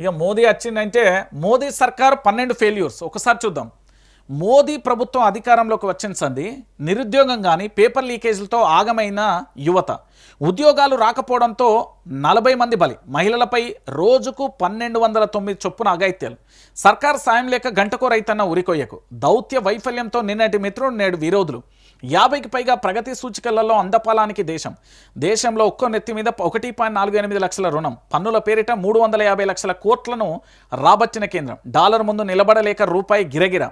ఇక మోదీ వచ్చిందంటే మోదీ సర్కార్ 12 ఫెయిల్యూర్స్ ఒకసారి చూద్దాం. మోదీ ప్రభుత్వం అధికారంలోకి వచ్చింది నిరుద్యోగం కానీ పేపర్ లీకేజీలతో ఆగమైన యువత, ఉద్యోగాలు రాకపోవడంతో 40 మంది బలి, మహిళలపై రోజుకు 1209 చొప్పున అఘాయిత్యాలు, సర్కార్ సాయం లేక గంటకో రైతన్న ఉరికొయ్యకు, దౌత్య వైఫల్యంతో నిన్నటి మిత్రుడు నేడు విరోధులు, 50కి పైగా ప్రగతి సూచికలలో అందపాలానికి దేశంలో ఒక్కో నెత్తి మీద 1.48 లక్షల రుణం, పన్నుల పేరిట 350 లక్షల కోట్లను రాబట్టిన కేంద్రం, డాలర్ ముందు నిలబడలేక రూపాయి గిరగిర.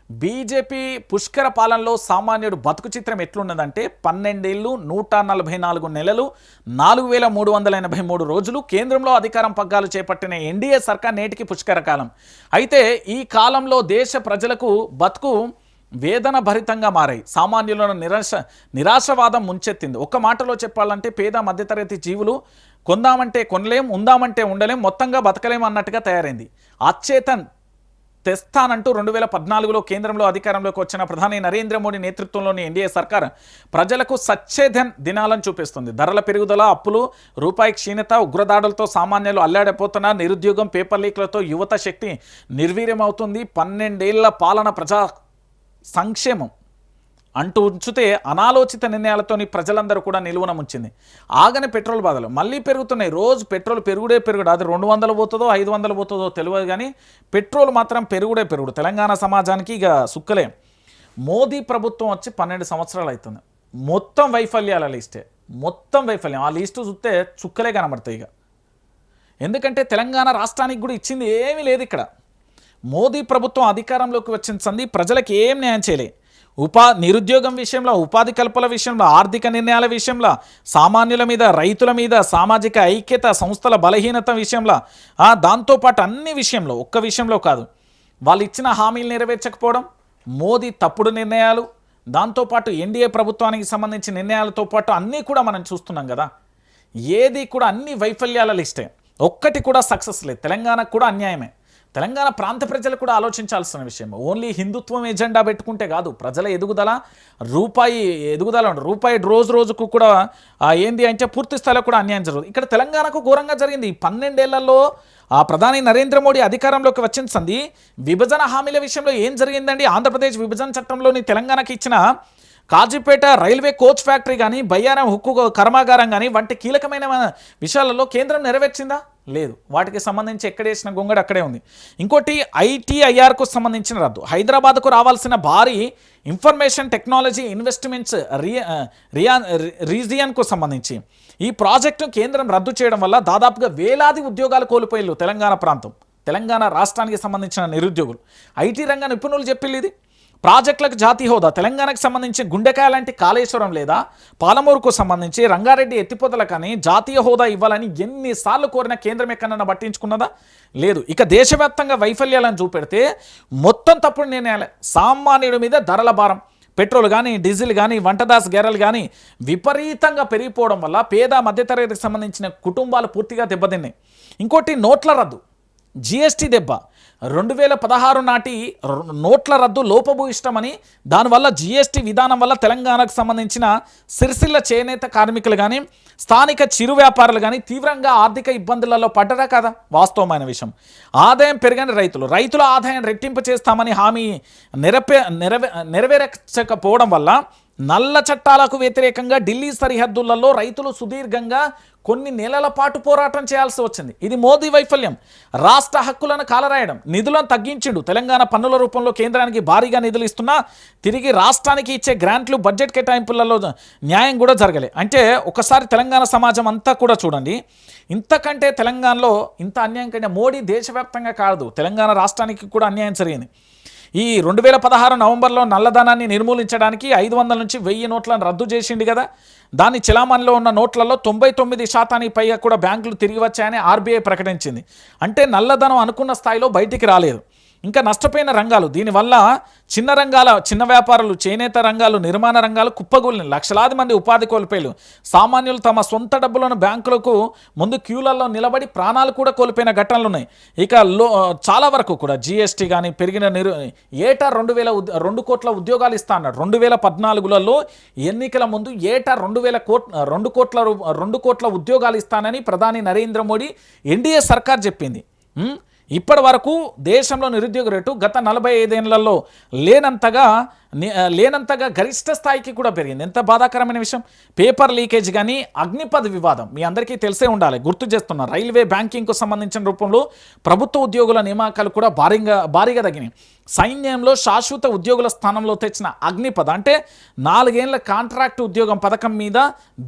బీజేపీ పుష్కర పాలనలో సామాన్యుడు బతుకు చిత్రం ఎట్లున్నదంటే 12 ఏళ్ళు 144 నెలలు 4383 రోజులు కేంద్రంలో అధికారం పగ్గాలు చేపట్టిన ఎన్డీఏ సర్కార్ నేటికి పుష్కర కాలం. అయితే ఈ కాలంలో దేశ ప్రజలకు బతుకు వేదన భరితంగా మారాయి. సామాన్యులను నిరాశవాదం ముంచెత్తింది. ఒక్క మాటలో చెప్పాలంటే పేద మధ్యతరగతి జీవులు కొందామంటే కొనలేం, ఉందామంటే ఉండలేం, మొత్తంగా బతకలేం అన్నట్టుగా తయారైంది. అచ్చేతన్ తెస్తానంటూ 2014లో కేంద్రంలో అధికారంలోకి వచ్చిన ప్రధాని నరేంద్ర మోడీ నేతృత్వంలోని ఎన్డీఏ సర్కార్ ప్రజలకు సచ్చేధన్ దినాలను చూపిస్తుంది. ధరల పెరుగుదల, అప్పులు, రూపాయి క్షీణత, ఉగ్రదాడులతో సామాన్యులు అల్లాడిపోతున్న, నిరుద్యోగం, పేపర్ లీక్లతో యువత శక్తి నిర్వీర్యమవుతుంది. 12 ఏళ్ల పాలన ప్రజా సంక్షేమం అంటూ ఉంచితే అనాలోచిత నిర్ణయాలతోని ప్రజలందరూ కూడా నిలువన ముంచింది. ఆగని పెట్రోల్ బాధలు మళ్ళీ పెరుగుతున్నాయి. రోజు పెట్రోల్ పెరుగుడు. అది 200 పోతుందో 500 పోతుందో తెలియదు, కానీ పెట్రోల్ మాత్రం పెరుగుడు. తెలంగాణ సమాజానికి ఇక సుక్కలే. మోదీ ప్రభుత్వం వచ్చి 12 సంవత్సరాలు అవుతుంది. మొత్తం వైఫల్యాల లిస్టే, మొత్తం వైఫల్యం. ఆ లిస్టు చూస్తే చుక్కలే కనబడతాయి. ఇక ఎందుకంటే తెలంగాణ రాష్ట్రానికి కూడా ఇచ్చింది ఏమీ లేదు. ఇక్కడ మోదీ ప్రభుత్వం అధికారంలోకి వచ్చింది ప్రజలకు ఏం న్యాయం చేయలే. నిరుద్యోగం విషయంలో, ఉపాధి కల్పన విషయంలో, ఆర్థిక నిర్ణయాల విషయంలో, సామాన్యుల మీద, రైతుల మీద, సామాజిక ఐక్యత, సంస్థల బలహీనత విషయంలో, దాంతోపాటు అన్ని విషయంలో, ఒక్క విషయంలో కాదు, వాళ్ళు ఇచ్చిన హామీలు నెరవేర్చకపోవడం, మోదీ తప్పుడు నిర్ణయాలు, దాంతోపాటు ఎన్డీఏ ప్రభుత్వానికి సంబంధించిన నిర్ణయాలతో పాటు అన్నీ కూడా మనం చూస్తున్నాం కదా. ఏది కూడా అన్ని వైఫల్యాల లిస్టే, ఒక్కటి కూడా సక్సెస్ లేదు. తెలంగాణకు కూడా అన్యాయమే. తెలంగాణ ప్రాంత ప్రజలు కూడా ఆలోచించాల్సిన విషయం. ఓన్లీ హిందుత్వం ఎజెండా పెట్టుకుంటే కాదు, ప్రజల ఎదుగుదల, రూపాయి రోజుకు కూడా ఏంది అంటే పూర్తి స్థాయిలో కూడా అన్యాయం జరుగుతుంది. ఇక్కడ తెలంగాణకు ఘోరంగా జరిగింది. 12 ఏళ్లలో ప్రధాని నరేంద్ర మోడీ అధికారంలోకి వచ్చింది విభజన హామీల విషయంలో ఏం జరిగిందండి? ఆంధ్రప్రదేశ్ విభజన చట్టంలోని తెలంగాణకి ఇచ్చిన కాజీపేట రైల్వే కోచ్ ఫ్యాక్టరీ కానీ, బయ్యారం హుక్కు కర్మాగారం కానీ వంటి కీలకమైన విషయాలలో కేంద్రం నెరవేర్చిందా? లేదు. వాటికి సంబంధించి ఎక్కడేసిన గొంగడు అక్కడే ఉంది. ఇంకోటి ఐటీఐఆర్కు సంబంధించిన రద్దు, హైదరాబాద్కు రావాల్సిన భారీ ఇన్ఫర్మేషన్ టెక్నాలజీ ఇన్వెస్ట్మెంట్స్ రీజియన్కు సంబంధించి ఈ ప్రాజెక్టు కేంద్రం రద్దు చేయడం వల్ల దాదాపుగా వేలాది ఉద్యోగాలు కోల్పోయారు తెలంగాణ రాష్ట్రానికి సంబంధించిన నిరుద్యోగులు. ఐటీ రంగ నిపుణులు చెప్పిల్లు ఇది. ప్రాజెక్టులకు జాతీయ హోదా, తెలంగాణకు సంబంధించి గుండెకాయ లాంటి కాళేశ్వరం లేదా పాలమూరుకు సంబంధించి రంగారెడ్డి ఎత్తిపోతల కానీ జాతీయ హోదా ఇవ్వాలని ఎన్నిసార్లు కోరిన కేంద్రం ఎక్కడన్నా పట్టించుకున్నదా? లేదు. ఇక దేశవ్యాప్తంగా వైఫల్యాలను చూపెడితే మొత్తం తప్పుడు నిర్ణయాలే. సామాన్యుడి మీద ధరల భారం, పెట్రోల్ కానీ, డీజిల్ కానీ, వంటదాస్ గెరలు కానీ విపరీతంగా పెరిగిపోవడం వల్ల పేద మధ్యతరగతికి సంబంధించిన కుటుంబాలు పూర్తిగా దెబ్బతిన్నాయి. ఇంకోటి నోట్ల రద్దు, జిఎస్టీ దెబ్బ. 2016 నాటి నోట్ల రద్దు లోపభూయిష్టమని, దానివల్ల జిఎస్టీ విధానం వల్ల తెలంగాణకు సంబంధించిన సిరిసిల్ల చేనేత కార్మికులు కానీ, స్థానిక చిరు వ్యాపారులు కానీ తీవ్రంగా ఆర్థిక ఇబ్బందులలో పడ్డరా కదా? వాస్తవమైన విషయం. ఆదాయం పెరగని రైతుల ఆదాయం రెట్టింపు చేస్తామని హామీ నెరవేర్చకపోవడం వల్ల నల్ల చట్టాలకు వ్యతిరేకంగా ఢిల్లీ సరిహద్దులలో రైతులు సుదీర్ఘంగా కొన్ని నెలల పాటు పోరాటం చేయాల్సి వచ్చింది. ఇది మోదీ వైఫల్యం. రాష్ట్ర హక్కులను కాలరాయడం, నిధులను తగ్గించిండు. తెలంగాణ పన్నుల రూపంలో కేంద్రానికి భారీగా నిధులు ఇస్తున్నా తిరిగి రాష్ట్రానికి ఇచ్చే గ్రాంట్లు, బడ్జెట్ కేటాయింపులలో న్యాయం కూడా జరగలే. అంటే ఒకసారి తెలంగాణ సమాజం అంతా కూడా చూడండి, ఇంతకంటే తెలంగాణలో ఇంత అన్యాయం కంటే మోడీ దేశవ్యాప్తంగా కాదు, తెలంగాణ రాష్ట్రానికి కూడా అన్యాయం జరిగింది. ఈ 2016 నవంబర్లో నల్లధనాన్ని నిర్మూలించడానికి 500 నుంచి 1000 నోట్లను రద్దు చేసిండు కదా. దాని చెలామణిలో ఉన్న నోట్లలో 99% పైగా కూడా బ్యాంకులు తిరిగి వచ్చాయని ఆర్బీఐ ప్రకటించింది. అంటే నల్లధనం అనుకున్న స్థాయిలో బయటికి రాలేదు. ఇంకా నష్టపోయిన రంగాలు, దీనివల్ల చిన్న వ్యాపారులు, చేనేత రంగాలు, నిర్మాణ రంగాలు కుప్పగూలిన లక్షలాది మంది ఉపాధి కోల్పోయారు. సామాన్యులు తమ సొంత డబ్బులను బ్యాంకులకు ముందు క్యూలలో నిలబడి ప్రాణాలు కూడా కోల్పోయిన ఘటనలు ఉన్నాయి. ఇక చాలా వరకు కూడా జీఎస్టీ కానీ పెరిగిన ఏటా 2 కోట్ల ఉద్యోగాలు ఇస్తా అన్నాడు. 2014లో ఎన్నికల ముందు ఏటా 2 కోట్ల ఉద్యోగాలు ఇస్తానని ప్రధాని నరేంద్ర మోడీ ఎన్డీఏ సర్కార్ చెప్పింది. ఇప్పటి వరకు దేశంలో నిరుద్యోగ రేటు గత 45 ఏళ్లలో లేనంతగా గరిష్ట స్థాయికి కూడా పెరిగింది. ఎంత బాధాకరమైన విషయం. పేపర్ లీకేజ్ కానీ అగ్నిపథ్ వివాదం మీ అందరికీ తెలిసే ఉండాలి, గుర్తు చేస్తున్నా. రైల్వే బ్యాంకింగ్కు సంబంధించిన రూపంలో ప్రభుత్వ ఉద్యోగుల నియామకాలు కూడా భారీగా తగ్గినాయి. సైన్యంలో శాశ్వత ఉద్యోగుల స్థానంలో తెచ్చిన అగ్నిపథ్ అంటే 4 ఏళ్ల కాంట్రాక్ట్ ఉద్యోగం పథకం మీద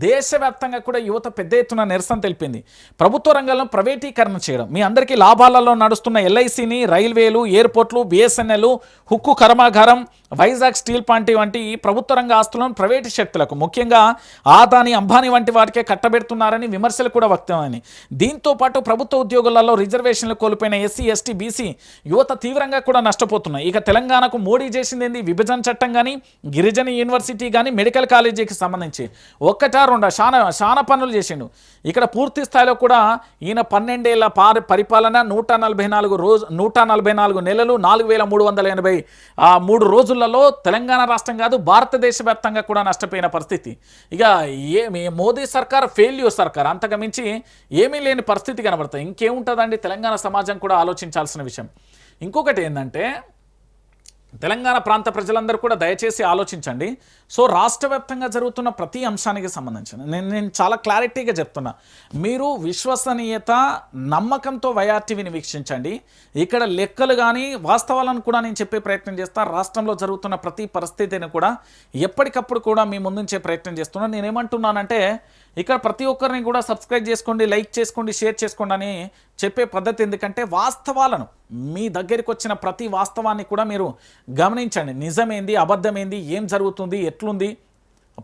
దేశవ్యాప్తంగా కూడా యువత పెద్ద ఎత్తున నిరసన తెలిపింది. ప్రభుత్వ రంగంలో ప్రైవేటీకరణ చేయడం, మీ అందరికీ లాభాలలో నడుస్తున్న ఎల్ఐసిని, రైల్వేలు, ఎయిర్పోర్ట్లు, బిఎస్ఎన్ఎల్, హుక్కు కర్మాగారం, వైజాగ్ స్టీల్ ప్లాంట్ వంటి ప్రభుత్వ రంగ ఆస్తులను ప్రైవేటు శక్తులకు, ముఖ్యంగా ఆదాని, అంబానీ వంటి వాటికే కట్టబెడుతున్నారని విమర్శలు కూడా వ్యక్తమైనాయి. దీంతో పాటు ప్రభుత్వ ఉద్యోగులలో రిజర్వేషన్లు కోల్పోయిన ఎస్సీ, ఎస్టీ, బీసీ యువత తీవ్రంగా కూడా నష్టపోతున్నారు. ఇక తెలంగాణకు మోడీ చేసింది ఏంది? విభజన చట్టం కానీ, గిరిజన యూనివర్సిటీ కానీ, మెడికల్ కాలేజీకి సంబంధించి ఒక్కటా రెండా చాలా పనులు చేసిండు. ఇక్కడ పూర్తి స్థాయిలో కూడా ఈయన 12 ఏళ్ల పరిపాలన, 144 నెలలు, 4383 రోజులలో తెలంగాణ రాష్ట్రం కాదు భారతదేశ వ్యాప్తంగా కూడా నష్టపోయిన పరిస్థితి. ఇక మోదీ సర్కార్ ఫెయిల్యూర్ సర్కార్, అంతకు మించి ఏమీ లేని పరిస్థితి కనబడుతుంది. ఇంకేముంటుందండి? తెలంగాణ సమాజం కూడా ఆలోచించాల్సిన విషయం. ఇంకొకటి ఏంటంటే, తెలంగాణ ప్రాంత ప్రజలందరూ కూడా దయచేసి ఆలోచించండి. సో రాష్ట్ర వ్యాప్తంగా జరుగుతున్న ప్రతి అంశానికి సంబంధించిన నేను చాలా క్లారిటీగా చెప్తున్నా. మీరు విశ్వసనీయత, నమ్మకంతో వైఆర్టీవీని వీక్షించండి. ఇక్కడ లెక్కలు కానీ వాస్తవాలను కూడా నేను చెప్పే ప్రయత్నం చేస్తాను. రాష్ట్రంలో జరుగుతున్న ప్రతి పరిస్థితిని కూడా ఎప్పటికప్పుడు కూడా మీ ముందుంచే ప్రయత్నం చేస్తున్నాను. నేనేమంటున్నానంటే, ఇక్కడ ప్రతి ఒక్కరిని కూడా సబ్స్క్రైబ్ చేసుకోండి, లైక్ చేసుకోండి, షేర్ చేసుకోండి అని చెప్పే పద్ధతి. ఎందుకంటే వాస్తవాలను, మీ దగ్గరికి వచ్చిన ప్రతి వాస్తవాన్ని కూడా మీరు గమనించండి. నిజమేంది, అబద్ధమేంది, ఏం జరుగుతుంది, ఎట్లుంది,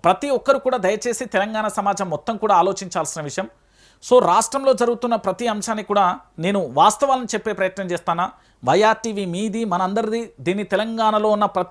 ప్రతి ఒక్కరు కూడా దయచేసి తెలంగాణ సమాజం మొత్తం కూడా ఆలోచించాల్సిన విషయం. సో రాష్ట్రంలో జరుగుతున్న ప్రతి అంశాన్ని కూడా నేను వాస్తవాలను చెప్పే ప్రయత్నం చేస్తానా. వైఆర్టీవీ మీది, మనందరిది. దీన్ని తెలంగాణలో ఉన్న ప్రతి